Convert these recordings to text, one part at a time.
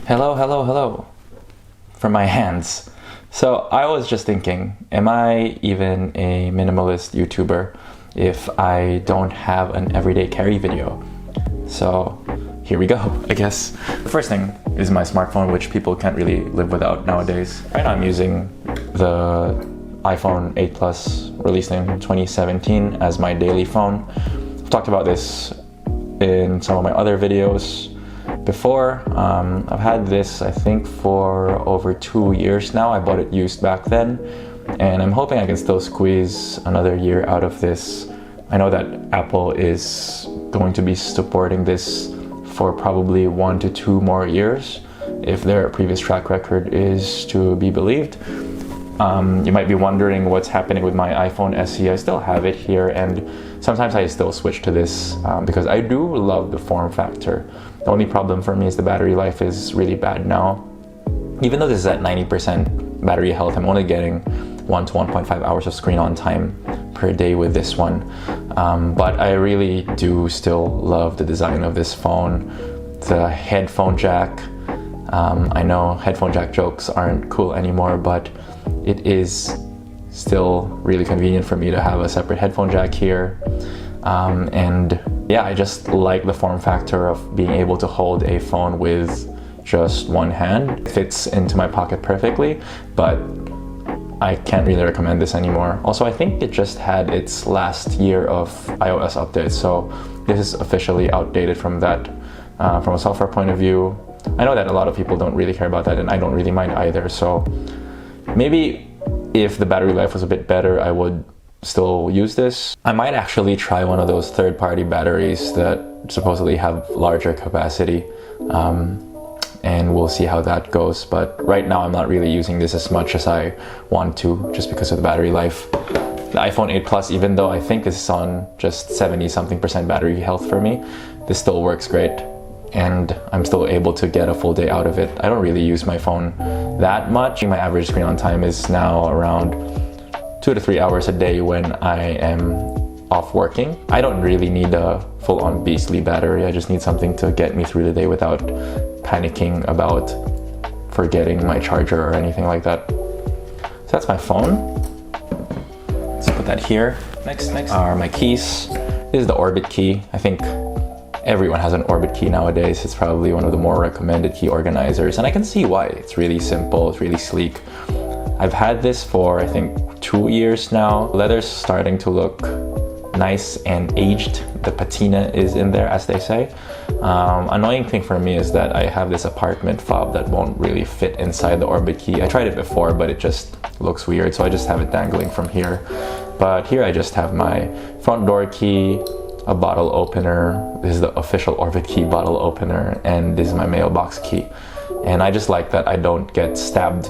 Hello, hello, hello from my hands. So I was just thinking, am I even a minimalist YouTuber if I don't have an everyday carry video? So here we go, I guess. The first thing is my smartphone, which people can't really live without nowadays. Right now I'm using the iPhone 8 Plus released in 2017 as my daily phone. I've talked about this in some of my other videos before. I've had this I think for over 2 years now. I bought it used back then, and I'm hoping I can still squeeze another year out of this. I know that Apple is going to be supporting this for probably 1 to 2 more years if their previous track record is to be believed. You might be wondering what's happening with my iPhone SE. I still have it here, and sometimes I still switch to this because I do love the form factor. The only problem for me is the battery life is really bad now. Even though this is at 90% battery health, I'm only getting 1 to 1.5 hours of screen on time per day with this one. But I really do still love the design of this phone. The headphone jack. I know headphone jack jokes aren't cool anymore, but it is still really convenient for me to have a separate headphone jack here. And yeah, I just like the form factor of being able to hold a phone with just one hand. It fits into my pocket perfectly, but I can't really recommend this anymore. Also, I think it just had its last year of iOS update, so this is officially outdated from that. From a software point of view, I know that a lot of people don't really care about that, and I don't really mind either. So maybe if the battery life was a bit better, I would still use this. I might actually try one of those third-party batteries that supposedly have larger capacity, and we'll see how that goes. But right now I'm not really using this as much as I want to, just because of the battery life. The iPhone 8 Plus, even though I think this is on just 70-something% battery health for me, this still works great, and I'm still able to get a full day out of it. I don't really use my phone that much. My average screen on time is now around 2 to 3 hours a day when I am off working. I don't really need a full-on beastly battery. I just need something to get me through the day without panicking about forgetting my charger or anything like that. So that's my phone. Let's put that here. Next are my keys. This is the Orbit key. I think everyone has an Orbit key nowadays. It's probably one of the more recommended key organizers, and I can see why. It's really simple, it's really sleek. I've had this for I think 2 years now. Leather's starting to look nice and aged. The patina is in there, as they say. Annoying thing for me is that I have this apartment fob that won't really fit inside the Orbit key. I tried it before, but it just looks weird, so I just have it dangling from here. But here I just have my front door key, a bottle opener. This is the official Orbit key bottle opener, and this is my mailbox key. And I just like that I don't get stabbed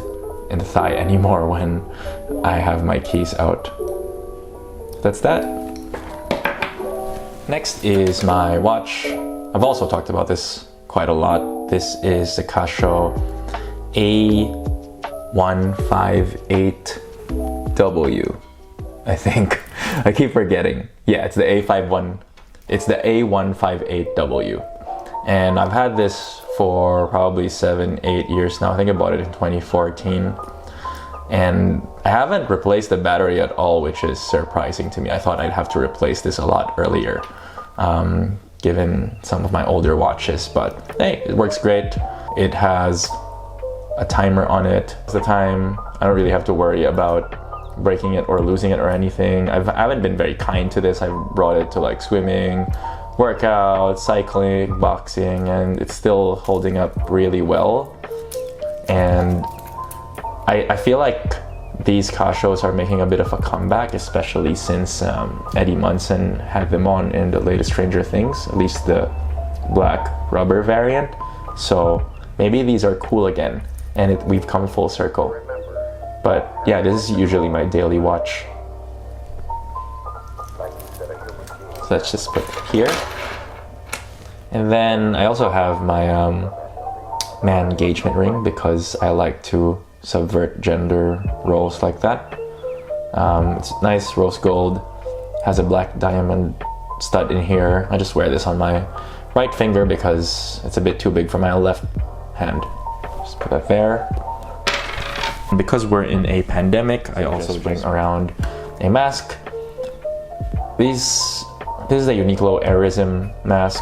in the thigh anymore when I have my keys out. That's that. Next is my watch. I've also talked about this quite a lot. This is the Casio A158W, I think. I keep forgetting. Yeah, it's the A158W. And I've had this for probably 7-8 years now. I think I bought it in 2014. And I haven't replaced the battery at all, which is surprising to me. I thought I'd have to replace this a lot earlier, given some of my older watches. But hey, it works great. It has a timer on it. At the time, I don't really have to worry about breaking it or losing it or anything. I haven't been very kind to this. I've brought it to like swimming, workout, cycling, boxing, and it's still holding up really well. And I feel like these Casios are making a bit of a comeback, especially since Eddie Munson had them on in the latest Stranger Things, at least the black rubber variant. So maybe these are cool again, and we've come full circle. But yeah, this is usually my daily watch. So let's just put it here. And then I also have my man engagement ring, because I like to subvert gender roles like that. It's nice rose gold, has a black diamond stud in here. I just wear this on my right finger because it's a bit too big for my left hand. Just put that there. And because we're in a pandemic, I also bring around a mask. This is a Uniqlo Airism mask.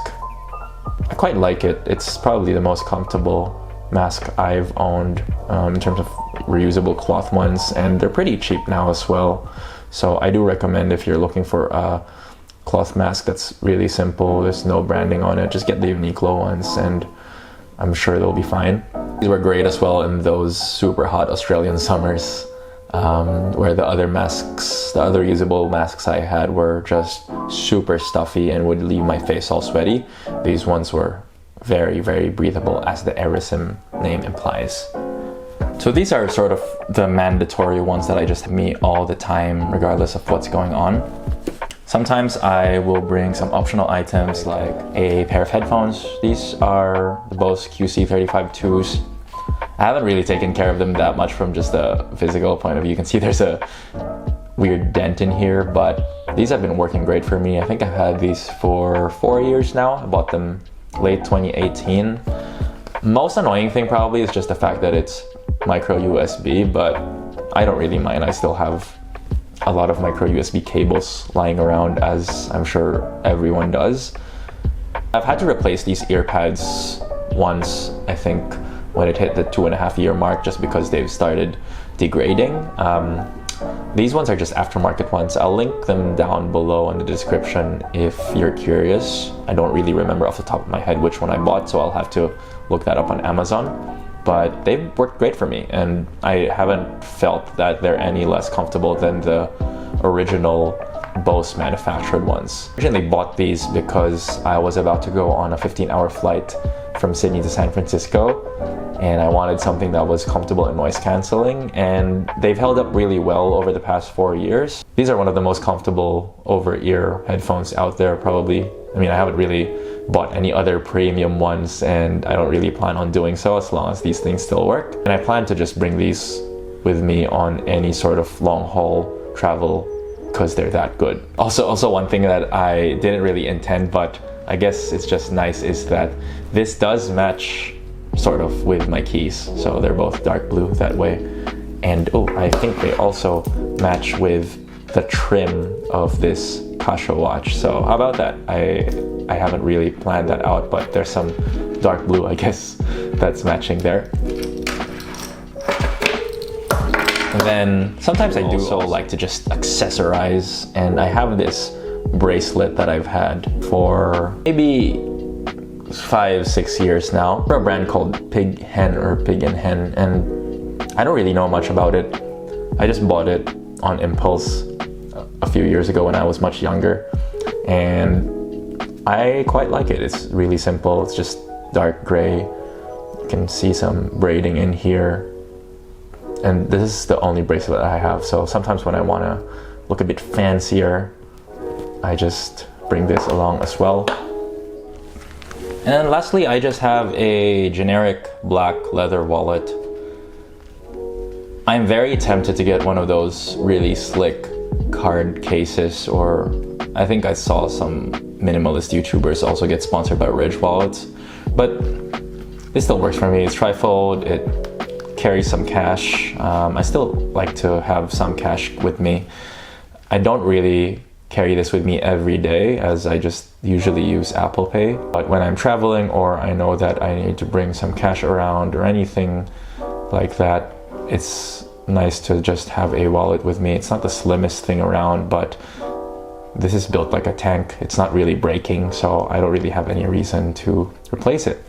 I quite like it. It's probably the most comfortable mask I've owned in terms of reusable cloth ones, and they're pretty cheap now as well. So I do recommend, if you're looking for a cloth mask that's really simple, there's no branding on it, just get the Uniqlo ones and I'm sure they'll be fine. These were great as well in those super hot Australian summers, where the other reusable masks I had were just super stuffy and would leave my face all sweaty. These ones were very, very breathable, as the Airism name implies. So these are sort of the mandatory ones that I just meet all the time, regardless of what's going on. Sometimes I will bring some optional items like a pair of headphones. These are the Bose QC35-2s. I haven't really taken care of them that much from just a physical point of view. You can see there's a weird dent in here, but these have been working great for me. I think I've had these for 4 years now. I bought them late 2018. Most annoying thing probably is just the fact that it's micro USB, but I don't really mind. I still have a lot of micro USB cables lying around, as I'm sure everyone does. I've had to replace these ear pads once, I think, when it hit the 2.5-year mark, just because they've started degrading. These ones are just aftermarket ones. I'll link them down below in the description if you're curious. I don't really remember off the top of my head which one I bought, so I'll have to look that up on Amazon. But they've worked great for me, and I haven't felt that they're any less comfortable than the original Bose manufactured ones. I originally bought these because I was about to go on a 15-hour flight from Sydney to San Francisco, and I wanted something that was comfortable and noise cancelling, and they've held up really well over the past 4 years. These are one of the most comfortable over-ear headphones out there, probably. I mean, I haven't really bought any other premium ones, and I don't really plan on doing so as long as these things still work. And I plan to just bring these with me on any sort of long haul travel because they're that good. Also one thing that I didn't really intend, but I guess it's just nice, is that this does match sort of with my keys. So they're both dark blue that way. And I think they also match with the trim of this Casio watch. So how about that? I haven't really planned that out, but there's some dark blue, I guess, that's matching there. And then sometimes I do also like to just accessorize, and I have this bracelet that I've had for maybe 5-6 years now, for a brand called Pig Hen or Pig and Hen, and I don't really know much about it. I just bought it on impulse a few years ago when I was much younger, and I quite like it. It's really simple. It's just dark gray. You can see some braiding in here, and this is the only bracelet I have, so sometimes when I want to look a bit fancier, I just bring this along as well. And then lastly, I just have a generic black leather wallet. I'm very tempted to get one of those really slick card cases, or I think I saw some minimalist YouTubers also get sponsored by Ridge wallets, but it still works for me. It's trifold, it carries some cash. I still like to have some cash with me. I don't really carry this with me every day, as I just usually use Apple Pay, but when I'm traveling or I know that I need to bring some cash around or anything like that, it's nice to just have a wallet with me. It's not the slimmest thing around, but this is built like a tank. It's not really breaking, so I don't really have any reason to replace it.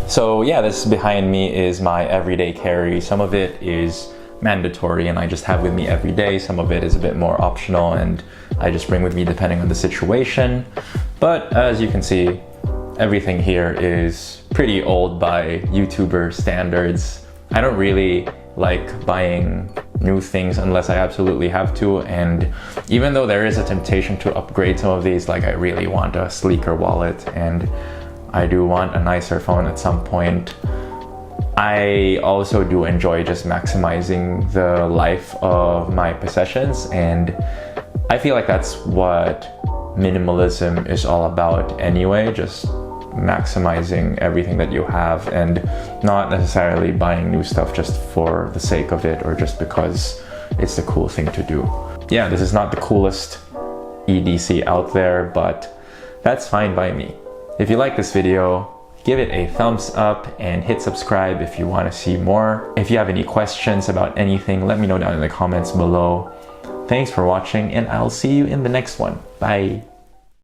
So yeah, this behind me is my everyday carry. Some of it is mandatory and I just have with me every day. Some of it is a bit more optional and I just bring with me depending on the situation. But as you can see, everything here is pretty old by YouTuber standards. I don't really like buying new things unless I absolutely have to, and even though there is a temptation to upgrade some of these, like I really want a sleeker wallet and I do want a nicer phone at some point, I also do enjoy just maximizing the life of my possessions, and I feel like that's what minimalism is all about anyway, just maximizing everything that you have and not necessarily buying new stuff just for the sake of it or just because it's the cool thing to do. Yeah, this is not the coolest EDC out there, but that's fine by me. If you like this video, give it a thumbs up and hit subscribe if you want to see more. If you have any questions about anything, let me know down in the comments below. Thanks for watching, and I'll see you in the next one. Bye.